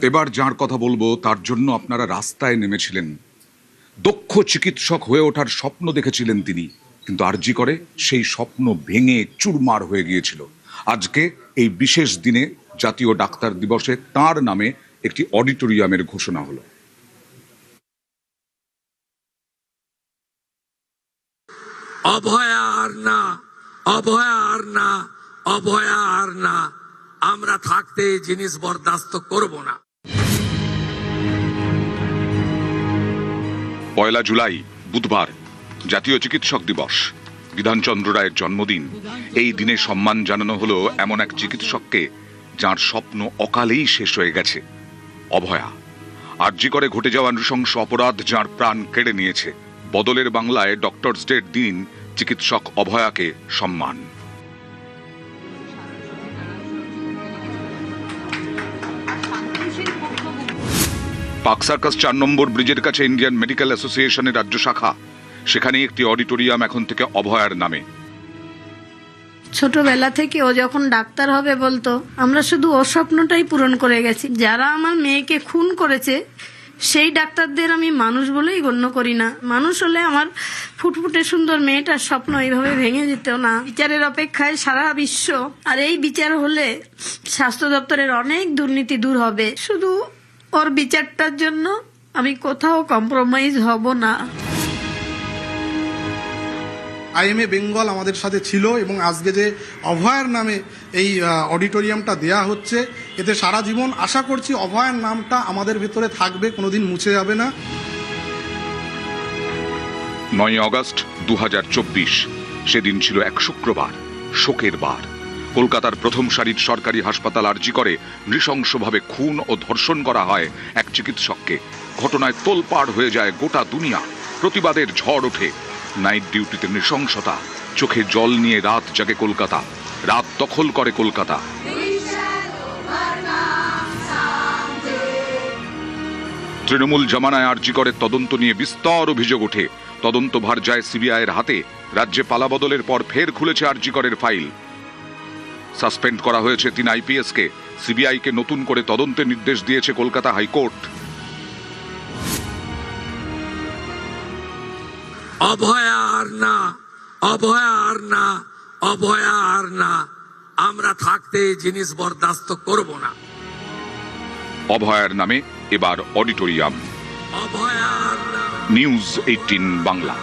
এবার যার কথা বলবো তার জন্য আপনারা রাস্তায় নেমেছিলেন। দক্ষ চিকিৎসক হয়ে ওঠার স্বপ্ন দেখেছিলেন তিনি, কিন্তু আরজি করে সেই স্বপ্ন ভেঙে চুরমার হয়ে গিয়েছিল। আজকে এই বিশেষ দিনে জাতীয় ডাক্তার দিবসে তার নামে একটি অডিটোরিয়ামের ঘোষণা হলো। অভয়া আর না, অভয়া আর না, অভয়া আর না, আমরা থাকতে এই জিনিস বরদাস্ত করব না। 1 জুলাই বুধবার জাতীয় চিকিৎসক দিবস, বিধানচন্দ্র রায়ের জন্মদিন। এই দিনে সম্মান জানানো হলো এমন এক চিকিৎসককে যার স্বপ্ন অকালেই শেষ হয়ে গেছে। অভয়া। আরজি করে ঘটে যাওয়া নৃশংস অপরাধ যার প্রাণ কেড়ে নিয়েছে। বদলের বাংলায় ডক্টরস ডের দিন চিকিৎসক অভয়াকে সম্মান। পার্ক সার্কাস 4 নম্বর ব্রিজের কাছে ইন্ডিয়ান মেডিকেল অ্যাসোসিয়েশনের রাজ্য শাখা, সেখানে একটি অডিটোরিয়াম এখন থেকে অভয়ার নামে। ছোটবেলা থেকে ও যখন ডাক্তার হবে বলতো, আমরা শুধু ওর স্বপ্নটাই পূরণ করে গেছি। যারা আমার মেয়েকে খুন করেছে সেই ডাক্তারদের আমি মানুষ বলেই গণ্য করি না। মানুষ হলে আমার ফুটফুটে সুন্দর মেয়েটার স্বপ্ন এইভাবে ভেঙে যেত না। বিচারের অপেক্ষায় সারা বিশ্ব, আর এই বিচার হলে স্বাস্থ্য দপ্তরের অনেক দুর্নীতি দূর হবে। শুধু ওর বিচারটার জন্য আমি কোথাও কম্প্রোমাইজ হব না। IMA বেঙ্গল আমাদের সাথে ছিল এবং আজকে যে অভয়ার নামে এই অডিটোরিয়ামটা দেয়া হচ্ছে, এতে সারা জীবন আশা করছি অভয়ার নামটা আমাদের ভেতরে থাকবে, কোনোদিন মুছে যাবে না। 9 আগস্ট 2024, সেদিন ছিল এক শুক্রবার, শোকের বার। কলকাতার প্রথম সারির সরকারি হাসপাতাল আরজি করে নৃশংসভাবে খুন ও ধর্ষণ করা হয় এক চিকিৎসককে। ঘটনায় তোলপাড় হয়ে যায় গোটা দুনিয়া। প্রতিবাদের ঝড় ওঠে। নাইট ডিউটিতে নৃশংসতা, চোখে জল নিয়ে রাত জাগে কলকাতা, রাত দখল করে কলকাতা। তৃণমূল জামানায় আরজি করে তদন্ত নিয়ে বিস্তর অভিযোগ ওঠে। তদন্তভার যায় সিবিআইয়ের হাতে। রাজ্যে পালাবদলের পর ফের খুলেছে আরজি করের ফাইল। সাসপেন্ড করা হয়েছে 3 IPSকে। সিবিআইকে নতুন করে তদন্তের নির্দেশ দিয়েছে কলকাতা হাইকোর্ট। অভয়া আর না, অভয়া আর না, অভয়া আর না, আমরা থাকতে এই জিনিস বরদাস্ত করব না। অভয়ার নামে এবার অডিটোরিয়াম। অভয়া আর না। নিউজ 18 বাংলা।